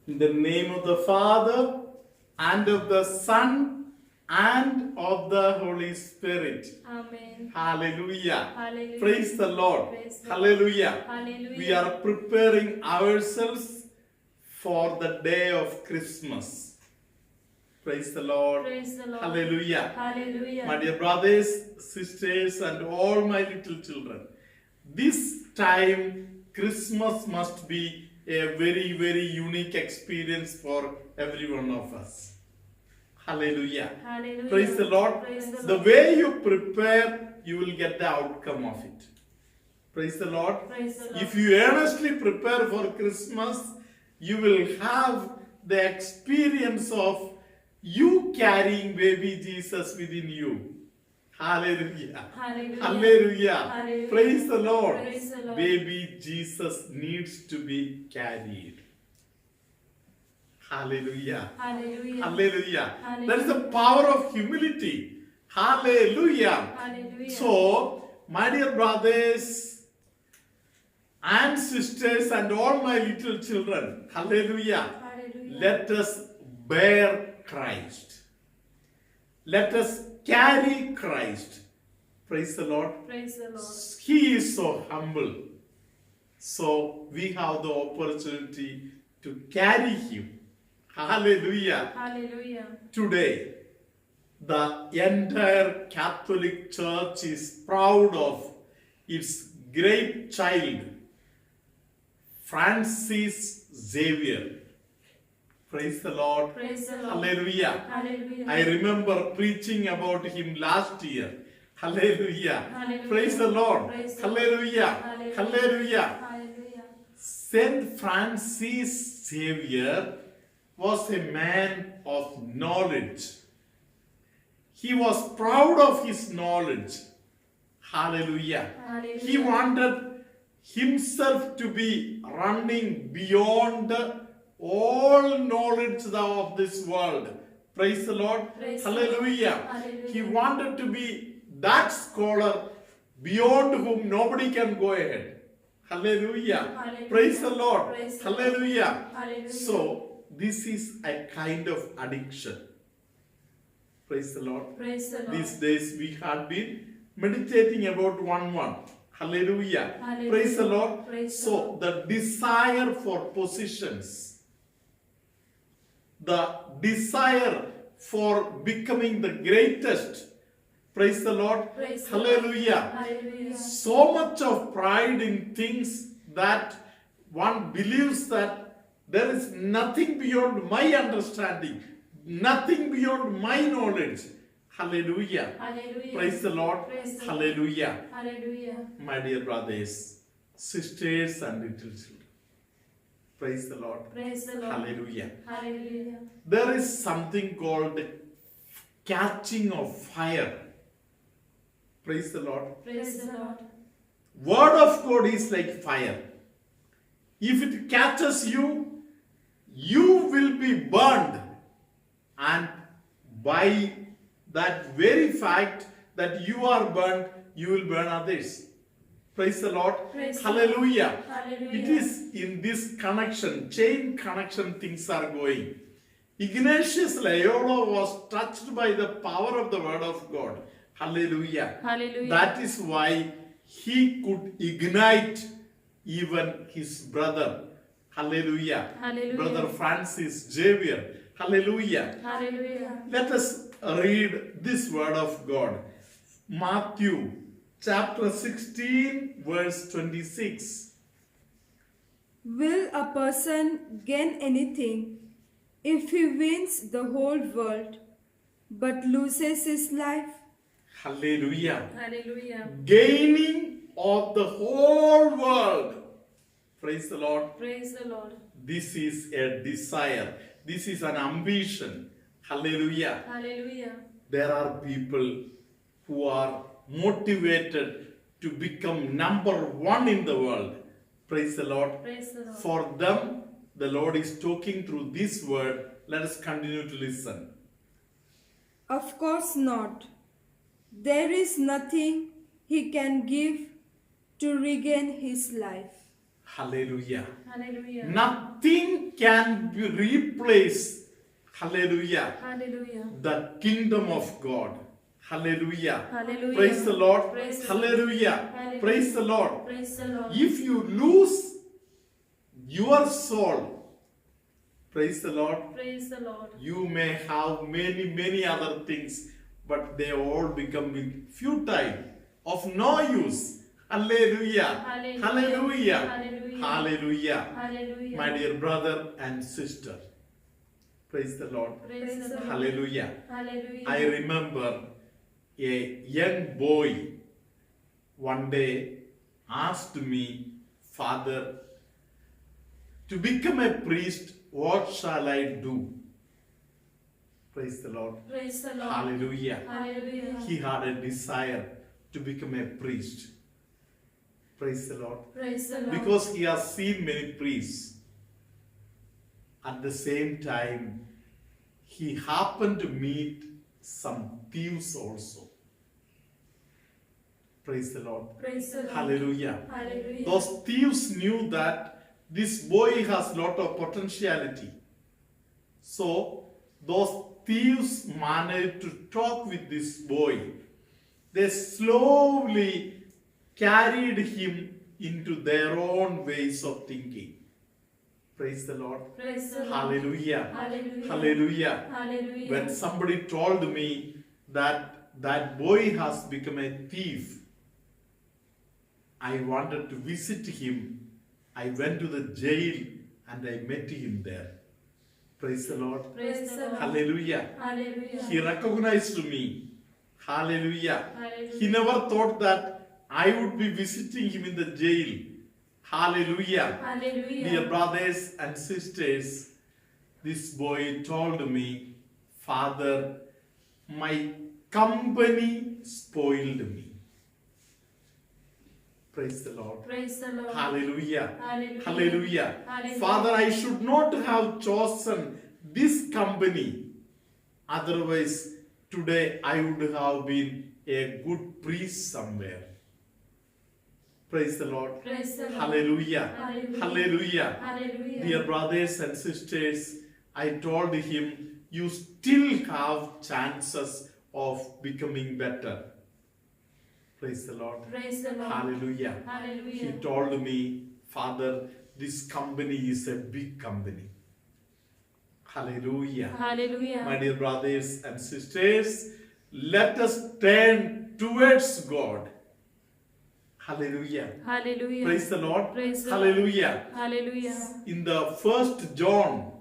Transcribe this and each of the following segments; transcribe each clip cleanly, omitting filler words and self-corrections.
In the name of the Father, and of the Son, and of the Holy Spirit. Amen. Hallelujah. Hallelujah. Praise the Lord. Praise the Hallelujah. Hallelujah. We are preparing ourselves for the day of Christmas. Praise the Lord. Praise the Lord. Hallelujah. Hallelujah. My dear brothers, sisters, and all my little children, this time Christmas must be a very, very unique experience for every one of us. Hallelujah. Hallelujah. Praise the Lord. Praise the The Lord. way you prepare, you will get the outcome of it. Praise the Lord. Praise the Lord. If you earnestly prepare for Christmas, you will have the experience of you carrying baby Jesus within you. Hallelujah. Hallelujah. Hallelujah. Hallelujah. Praise the Lord. Praise the Lord. Baby Jesus needs to be carried. Hallelujah. Hallelujah. Hallelujah. Hallelujah. That is the power of humility. Hallelujah. Hallelujah. So, my dear brothers and sisters and all my little children, hallelujah, Hallelujah. let us bear Christ. Let us carry Christ. Praise the Lord. Praise the Lord. He is so humble. So we have the opportunity to carry him. Hallelujah. Hallelujah. Today, the entire Catholic Church is proud of its great child, Francis Xavier. Praise the Lord. Praise the Lord. Hallelujah. Hallelujah. I remember preaching about him last year. Hallelujah. Hallelujah. Praise the Lord. Praise the Lord. Hallelujah. Hallelujah. Hallelujah. Hallelujah. Saint Francis Xavier was a man of knowledge. He was proud of his knowledge. Hallelujah. Hallelujah. He wanted himself to be running beyond all knowledge of this world. Praise the Lord. Praise the Hallelujah. Hallelujah. He wanted to be that scholar beyond whom nobody can go ahead. Hallelujah. Hallelujah. Praise the Lord. Praise the Lord. Hallelujah. Hallelujah. So, this is a kind of addiction. Praise the Lord. Praise the Lord. These days we have been meditating about one. Hallelujah. Hallelujah. Praise the Lord. Praise the So, Lord. the desire for positions, the desire for becoming the greatest. Praise the Lord. Praise the Lord. Hallelujah. Hallelujah. So much of pride in things that one believes that there is nothing beyond my understanding, nothing beyond my knowledge. Hallelujah. Hallelujah. Praise the Lord. Praise the Hallelujah. Hallelujah. My dear brothers, sisters, and little children. Praise the Lord. Praise the Lord. Hallelujah. Hallelujah. There is something called catching of fire. Praise the Lord. Praise the Lord. Word of God is like fire. If it catches you, you will be burned. And by that very fact that you are burned, you will burn others. Praise the Lord. Praise the Hallelujah. Hallelujah. It is in this connection, chain connection, things are going. Ignatius Loyola was touched by the power of the word of God. Hallelujah. Hallelujah. That is why he could ignite even his brother. Hallelujah. Hallelujah. Brother Francis Xavier. Hallelujah. Hallelujah. Let us read this word of God. Matthew chapter 16 verse 26. Will a person gain anything if he wins the whole world but loses his life? Hallelujah. Hallelujah. Gaining of the whole world. Praise the Lord. Praise the Lord. This is a desire. This is an ambition. Hallelujah. Hallelujah. There are people who are motivated to become number one in the world. Praise the Lord. Praise the Lord. For them, the Lord is talking through this word. Let us continue to listen. Of course not. There is nothing he can give to regain his life. Hallelujah. Hallelujah. Nothing can be replaced. Hallelujah. Hallelujah. The kingdom of God. Hallelujah. Hallelujah. Praise the Lord. Praise the Hallelujah. Hallelujah. Praise the Lord. Praise the Lord. If you lose your soul, praise the Lord, Praise the Lord. you may have many other things, but they all become futile, of no use. Hallelujah. Hallelujah. Hallelujah. Hallelujah. Hallelujah. Hallelujah. My dear brother and sister, praise the Lord. Praise the Lord. Hallelujah. Hallelujah. I remember a young boy one day asked me, Father, to become a priest, what shall I do? Praise the Lord. Praise the Lord. Hallelujah. Hallelujah. He had a desire to become a priest. Praise the Lord. Praise the Lord. Because he has seen many priests. At the same time, he happened to meet some thieves also. Praise the Lord. Praise the Lord. Hallelujah. Hallelujah. Those thieves knew that this boy has lot of potentiality. So those thieves managed to talk with this boy. They slowly carried him into their own ways of thinking. Praise the Lord. Praise the Lord. Hallelujah. Hallelujah. Hallelujah. Hallelujah. When somebody told me that that boy has become a thief, I wanted to visit him. I went to the jail and I met him there. Praise the Lord. Praise the Lord. Hallelujah. Hallelujah. He recognized me. Hallelujah. Hallelujah. He never thought that I would be visiting him in the jail. Hallelujah. Hallelujah. Dear brothers and sisters, this boy told me, Father, my company spoiled me. Praise the Lord. Praise the Lord. Hallelujah. Hallelujah. Hallelujah. Hallelujah. Father, I should not have chosen this company. Otherwise, today I would have been a good priest somewhere. Praise the Lord. Praise the Lord. Hallelujah. Hallelujah. Hallelujah. Hallelujah. Dear brothers and sisters, I told him, you still have chances of becoming better. Praise the Lord. Praise the Lord. Hallelujah. He Hallelujah. told me, Father, this company is a big company. Hallelujah. Hallelujah. My dear brothers and sisters, let us turn towards God. Hallelujah. Hallelujah. Praise the Lord. Praise the Hallelujah. Hallelujah. In the 1 John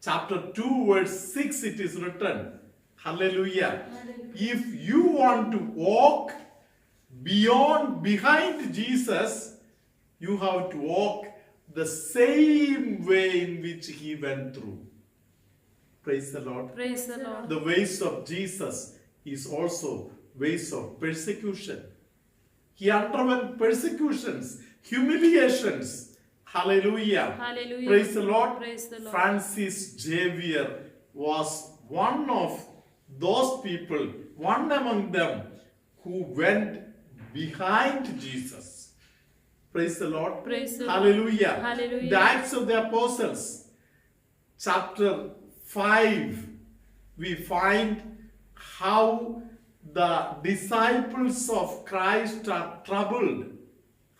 chapter 2 verse 6 it is written, hallelujah. If you want to walk behind Jesus, you have to walk the same way in which he went through. Praise the Lord. Praise the Lord. The ways of Jesus is also ways of persecution. He underwent persecutions, humiliations. Hallelujah. Hallelujah. Praise the Lord. Praise the Lord. Francis Xavier was one of those people, one among them, who went behind Jesus. Praise the Lord. Praise the Lord. Hallelujah. Hallelujah. The Acts of the Apostles, chapter 5, we find how the disciples of Christ are troubled.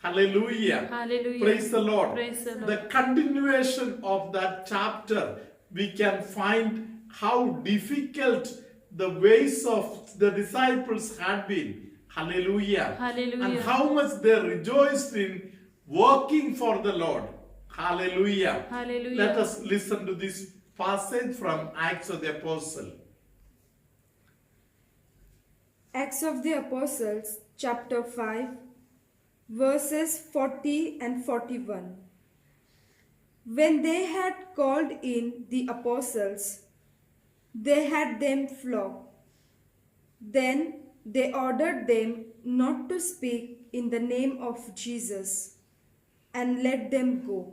Hallelujah. Hallelujah. Praise the Lord. Praise the Lord. The continuation of that chapter, we can find how difficult the ways of the disciples had been. Hallelujah. Hallelujah. And how much they rejoiced in working for the Lord. Hallelujah. Hallelujah. Let us listen to this passage from Acts of the Apostle. Acts of the Apostles, chapter 5, verses 40 and 41. When they had called in the apostles, they had them flogged. Then they ordered them not to speak in the name of Jesus, and let them go.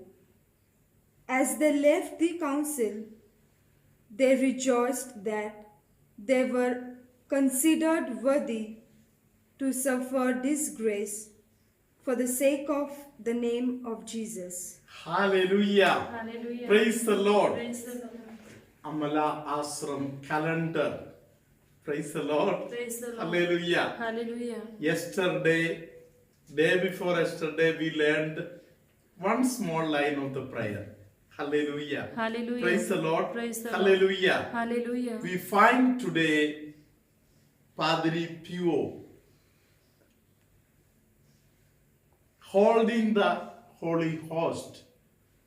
As they left the council, they rejoiced that they were considered worthy to suffer disgrace for the sake of the name of Jesus. Hallelujah. Hallelujah. Praise the Lord. Praise the Lord. Amala Ashram calendar. Praise the Lord. Praise the Lord. Hallelujah. Hallelujah. Yesterday, day before yesterday, we learned one small line of the prayer. Hallelujah. Hallelujah. Praise the Lord. Praise the Lord. Hallelujah. Hallelujah. We find today Padre Pio holding the Holy Host.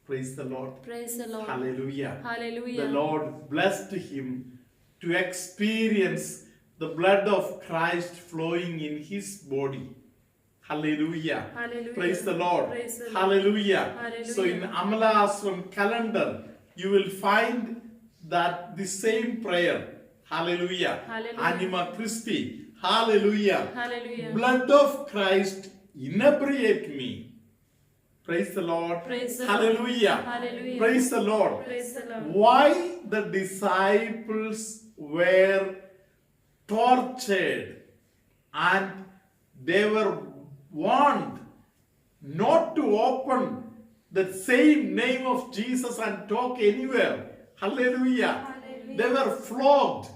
Praise the Lord. Praise the Lord. Hallelujah. Hallelujah. The Lord blessed him to experience the blood of Christ flowing in his body. Hallelujah. Hallelujah. Praise the Lord. Praise the Lord. Hallelujah. Hallelujah. So in Amala Ashram calendar, you will find that the same prayer. Hallelujah. Hallelujah. Anima Christi. Hallelujah. Hallelujah. Blood of Christ inebriate me. Praise the Lord. Praise the Lord. Hallelujah. Hallelujah. Praise the Lord. Praise the Lord. Why the disciples were tortured and they were warned not to open the same name of Jesus and talk anywhere. Hallelujah. Hallelujah. They were flogged.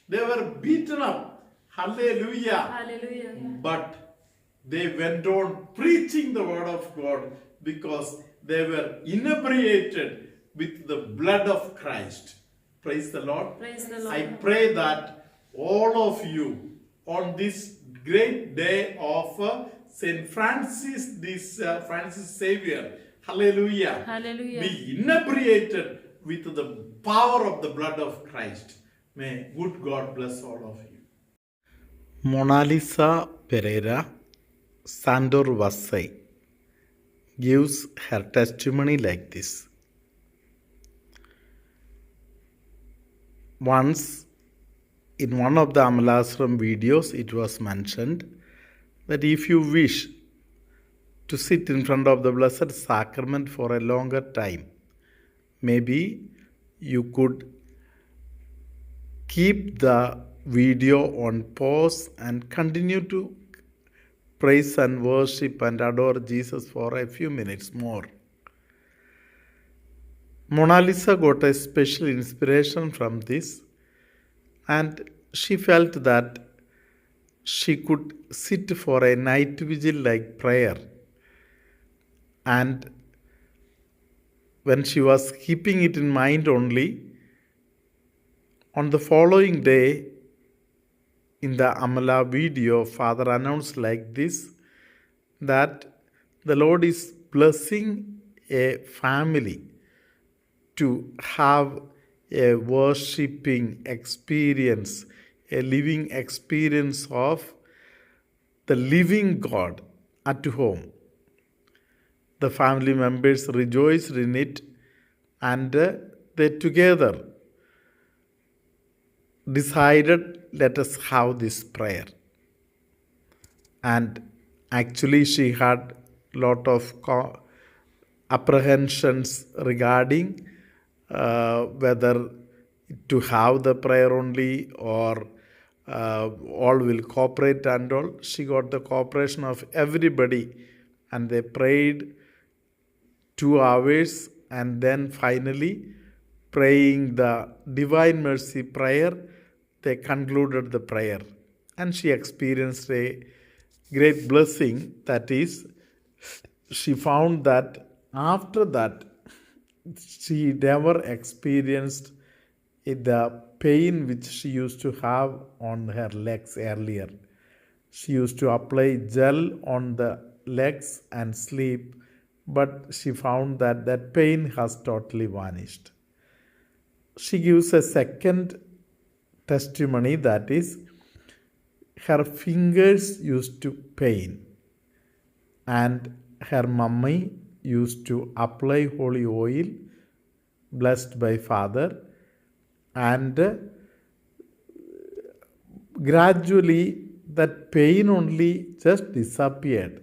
They were beaten up. Hallelujah. Hallelujah. But they went on preaching the word of God because they were inebriated with the blood of Christ. Praise the Lord. Praise the Lord. I pray that all of you on this great day of Saint Francis, Francis Xavier, hallelujah, Hallelujah. be inebriated with the power of the blood of Christ. May good God bless all of you. Monalisa Pereira Sandor Vasai gives her testimony like this. Once, in one of the Amala Ashram videos, it was mentioned that if you wish to sit in front of the Blessed Sacrament for a longer time, maybe you could keep the video on pause and continue to praise and worship and adore Jesus for a few minutes more. Mona Lisa got a special inspiration from this, and she felt that she could sit for a night vigil like prayer. And when she was keeping it in mind only, on the following day, in the Amala video, Father announced like this, that the Lord is blessing a family to have a worshipping experience, a living experience of the living God at home. The family members rejoiced in it, and they together decided, let us have this prayer. And actually she had lot of apprehensions regarding whether to have the prayer only or all will cooperate and all. She got the cooperation of everybody, and they prayed 2 hours, and then finally praying the Divine Mercy prayer, they concluded the prayer. And she experienced a great blessing. That is, she found that after that, she never experienced the pain which she used to have on her legs earlier. She used to apply gel on the legs and sleep, but she found that that pain has totally vanished. She gives a second testimony, that is, her fingers used to pain and her mummy used to apply holy oil blessed by Father, and gradually that pain only just disappeared.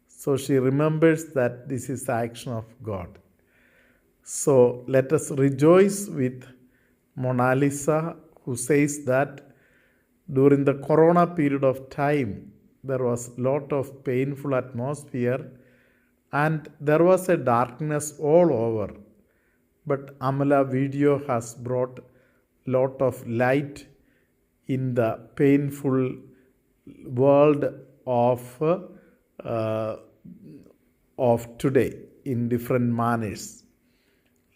So she remembers that this is the action of God. So let us rejoice with Mona Lisa, who says that during the corona period of time, there was lot of painful atmosphere and there was a darkness all over. But Amala video has brought lot of light in the painful world of today in different manners.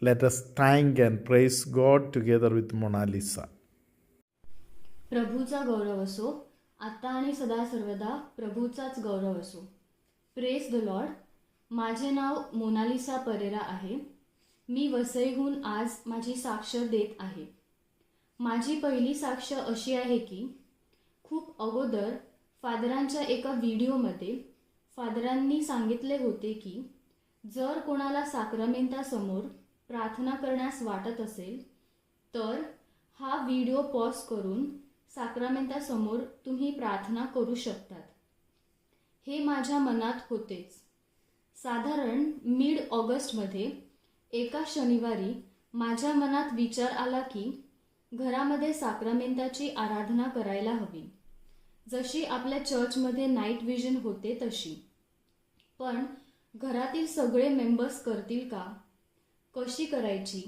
Let us thank and praise God together with Mona Lisa. प्रभूचा गौरव असो, आता आणि सदा सर्वदा प्रभूचाच गौरव असो. Praise the Lord. माझे नाव Mona Lisa Perera आहे. मी वसईहून आज माझी साक्ष देत आहे. माझी पहिली साक्ष अशी आहे की खूप अगोदर फादरांच्या एका व्हिडिओमध्ये फादरांनी सांगितले होते की जर कोणाला साक्रमेंटासमोर प्रार्थना करण्यास वाटत असेल तर हा व्हिडिओ पॉज करून साक्रमेंटासमोर तुम्ही प्रार्थना करू शकतात. हे माझ्या मनात होतेच. साधारण मिड ऑगस्टमध्ये एका शनिवारी माझ्या मनात विचार आला की घरामध्ये साक्रमेंटाची आराधना करायला हवी, जशी आपल्या चर्चमध्ये नाईट विजन होते तशी. पण घरातील सगळे मेंबर्स करतील का? कशी करायची?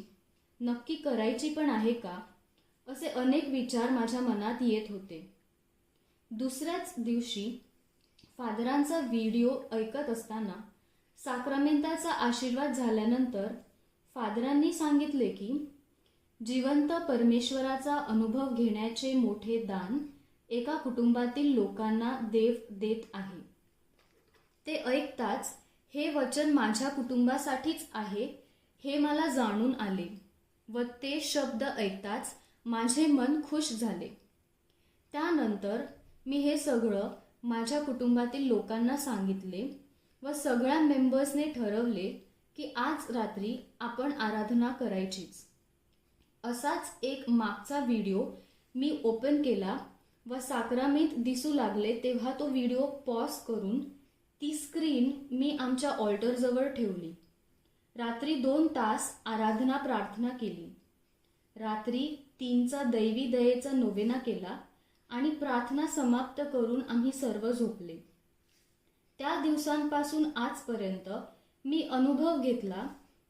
नक्की करायची पण आहे का? असे अनेक विचार माझ्या मनात येत होते. दुसऱ्याच दिवशी फादरांचा व्हिडिओ ऐकत असताना साक्रमेंटाचा आशीर्वाद झाल्यानंतर फादरांनी सांगितले की जिवंत परमेश्वराचा अनुभव घेण्याचे मोठे दान एका कुटुंबातील लोकांना देव देत आहे. ते ऐकताच हे वचन माझ्या कुटुंबासाठीच आहे हे मला जाणून आले व ते शब्द ऐकताच माझे मन खुश झाले. त्यानंतर मी हे सगळं माझ्या कुटुंबातील लोकांना सांगितले व सगळ्या मेंबर्सने ठरवले की आज रात्री आपण आराधना करायचीच. असाच एक मागचा व्हिडिओ मी ओपन केला व साक्रामेंट दिसू लागले तेव्हा तो व्हिडिओ पॉज करून ती स्क्रीन मी आमच्या ऑल्टरजवळ ठेवली. रात्री 2 तास आराधना प्रार्थना केली. रात्री 3चा दैवी दयेचा नोवेना केला आणि प्रार्थना समाप्त करून आम्ही सर्व झोपले. त्या दिवसांपासून आजपर्यंत मी अनुभव घेतला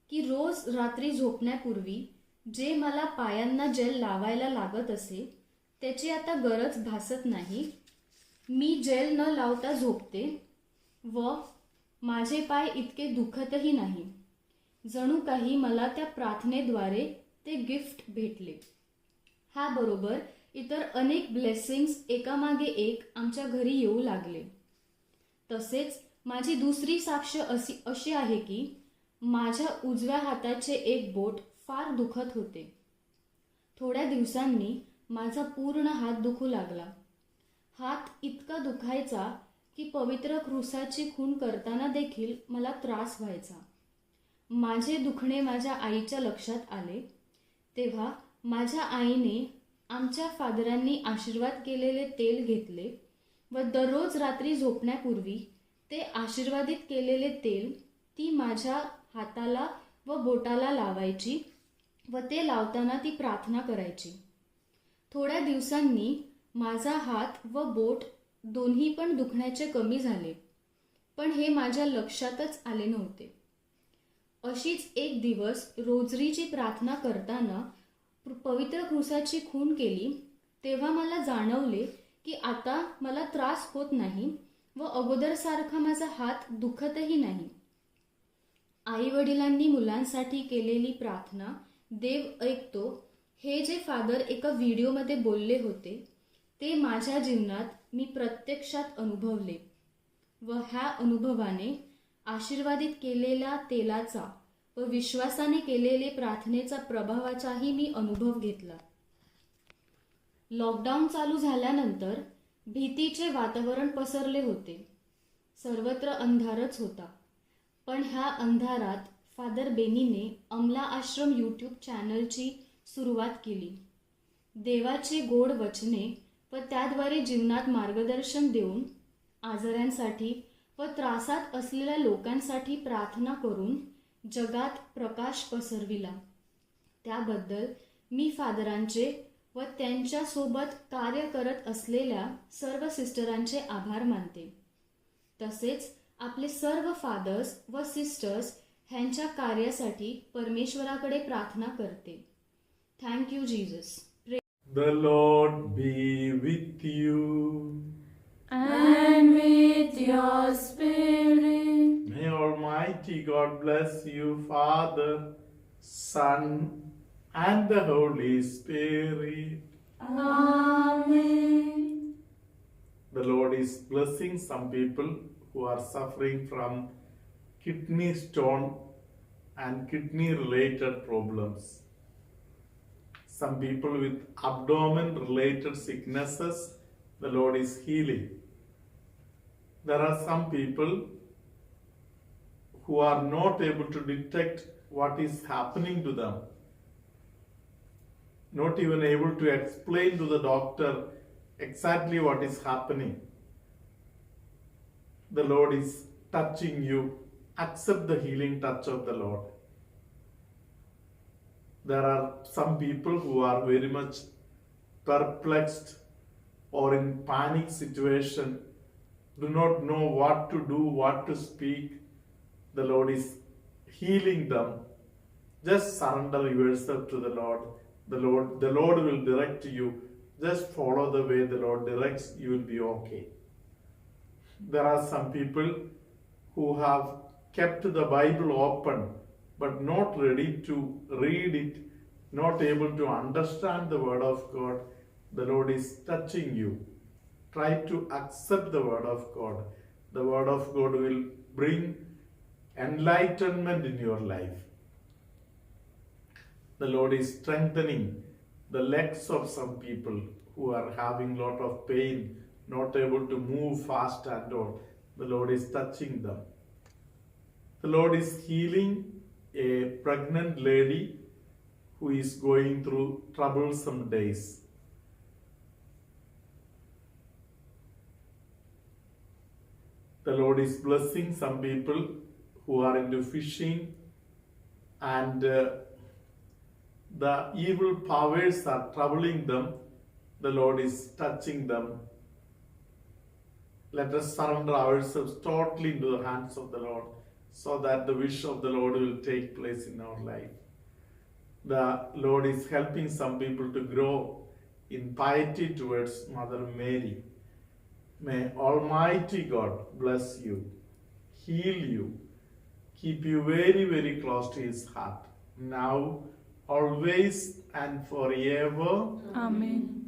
की रोज रात्री झोपण्यापूर्वी जे मला पायांना जेल लावायला लागत असे त्याची आता गरज भासत नाही. मी जेल न लावता झोपते व माझे पाय इतके दुखतही नाही. जणू काही मला त्या प्रार्थनेद्वारे ते गिफ्ट भेटले. ह्या बरोबर इतर अनेक ब्लेसिंग्स एकामागे एक आमच्या घरी येऊ लागले. तसेच माझी दुसरी साक्ष अशी आहे की माझ्या उजव्या हाताचे एक बोट फार दुखत होते. थोड्या दिवसांनी माझा पूर्ण हात दुखू लागला. हात इतका दुखायचा की पवित्र क्रूसाची खूण करताना देखील मला त्रास व्हायचा. माझे दुखणे माझ्या आईच्या लक्षात आले तेव्हा माझ्या आईने आमच्या फादरांनी आशीर्वाद केलेले तेल घेतले व दररोज रात्री झोपण्यापूर्वी ते आशीर्वादित केलेले तेल ती माझ्या हाताला व बोटाला लावायची व ते लावताना ती प्रार्थना करायची. थोड्या दिवसांनी माझा हात व बोट दोन्ही पण दुखण्याचे कमी झाले, पण हे माझ्या लक्षातच आले नव्हते. अशीच एक दिवस रोजरीची प्रार्थना करताना पवित्र क्रूसाची खूण केली तेव्हा मला जाणवले की आता मला त्रास होत नाही व अगोदरसारखा माझा हात दुखतही नाही. आई वडिलांनी मुलांसाठी केलेली प्रार्थना देव ऐकतो हे जे फादर एका व्हिडिओमध्ये बोलले होते ते माझ्या जीवनात मी प्रत्यक्षात अनुभवले व ह्या अनुभवाने आशीर्वादित केलेल्या तेलाचा व विश्वासाने केलेले प्रार्थनेचा प्रभावाचाही मी अनुभव घेतला. लॉकडाऊन चालू झाल्यानंतर भीतीचे वातावरण पसरले होते. सर्वत्र अंधारच होता. पण ह्या अंधारात फादर बेनीने अमला आश्रम यूट्यूब चॅनलची सुरुवात केली. देवाची गोड वचने व त्याद्वारे जीवनात मार्गदर्शन देऊन आजाऱ्यांसाठी व त्रासात असलेल्या लोकांसाठी प्रार्थना करून जगात प्रकाश पसरविला. त्याबद्दल मी फादरांचे व त्यांच्यासोबत कार्य करत असलेल्या सर्व सिस्टरांचे आभार मानते. तसेच आपले सर्व फादर्स व सिस्टर्स ह्यांच्या कार्यासाठी परमेश्वराकडे प्रार्थना करते. Thank you Jesus. The Lord be with you. And with your spirit. May Almighty God bless you, Father, Son, and the Holy Spirit. Amen. The Lord is blessing some people who are suffering from kidney stone and kidney related problems. Some people with abdomen related sicknesses, the Lord is healing. There are some people who are not able to detect what is happening to them, not even able to explain to the doctor exactly what is happening. The Lord is touching you. Accept the healing touch of the Lord. There are some people who are very much perplexed or in panic situation, do not know what to do, what to speak. The Lord is healing them. Just surrender yourself to the Lord. The Lord will direct you. Just follow the way the Lord directs, you will be okay. There are some people who have kept the Bible open but not ready to read it, not able to understand the Word of God. The Lord is touching you. Try to accept the Word of God. The Word of God will bring enlightenment in your life. The Lord is strengthening the legs of some people who are having a lot of pain, not able to move fast and all. The Lord is touching them. The Lord is healing a pregnant lady who is going through troublesome days. The Lord is blessing some people who are into fishing and the evil powers are troubling them. The Lord is touching them. Let us surrender ourselves totally into the hands of the Lord, so that the wish of the Lord will take place in our life. The Lord is helping some people to grow in piety towards Mother Mary. May Almighty God bless you, heal you, keep you very, very close to His heart, now, always, and forever. Amen.